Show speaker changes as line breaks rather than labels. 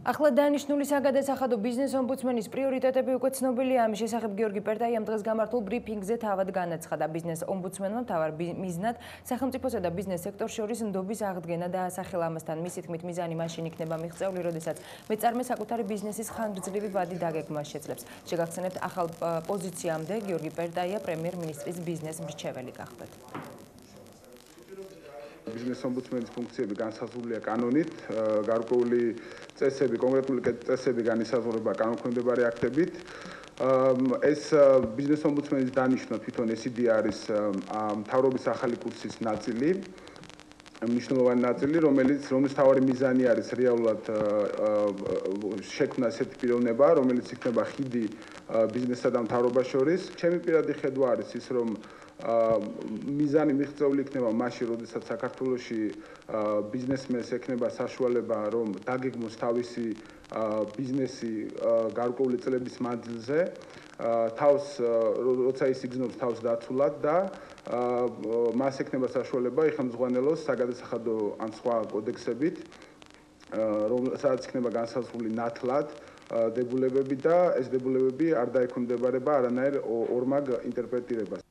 ახლა დანიშნული საგადასახადო ბიზნეს ომბუდსმენის პრიორიტეტები უკვე ცნობილია. ამის შესახებ გიორგი პერტაიამ დღეს გამართულ ბრიფინგზე თავად განაცხადა. ბიზნეს ომბუდსმენმა მთავარ მიზნად სახელმწიფოსა და ბიზნეს სექტორს შორის ნდობის აღდგენა დაასახელა. ამასთან მისი თქმით მიზანი მაშინ იქნება მიღწეული, როდესაც მეწარმე საკუთარი ბიზნესის ხანგრძლივი ვადი დაგეგმას შეძლებს. შეგახსენებთ, ახალ პოზიციამდე გიორგი პერტაია პრემიერ-მინისტრის ბიზნეს მრჩეველი გახდათ.
ბიზნეს ომბუდსმენის ფუნქციები განსაზღვრულია კანონით, გარკვეული წესები, კონკრეტული წესები განისაზღვრება კანონქვემდებარე აქტებით. ეს ბიზნეს ომბუდსმენის დანიშვნა თვითონ ეს იდეა არის მთავრობის ახალი კურსის ნაწილი, მნიშვნელოვანი ნაწილი, რომელიც თავარი მიზანი არის რეალურად შექმნა ესეთი პიროვნება, რომელიც იქნება ხიდი ბიზნესსა და მთავრობას შორის. ჩემი პირადი ხედვა არის ის, რომ მიზანი მიღწეული იქნება მაშინ, როდესაც საქართველოში ბიზნესმენს ექნება საშუალება, რომ დაგეგმოს თავისი ბიზნესი გარკვეული წლების მანძილზე, როცა ის იგრძნობს თავს დაცულად და მას ექნება საშუალება იხელმძღვანელოს საგადასახადო ან სხვა კოდექსებით, სადაც იქნება განსაზღვრული ნათლად დებულებები და ეს დებულებები არ დაექვემდებარება არანაირ ორმაგ ინტერპრეტირებას.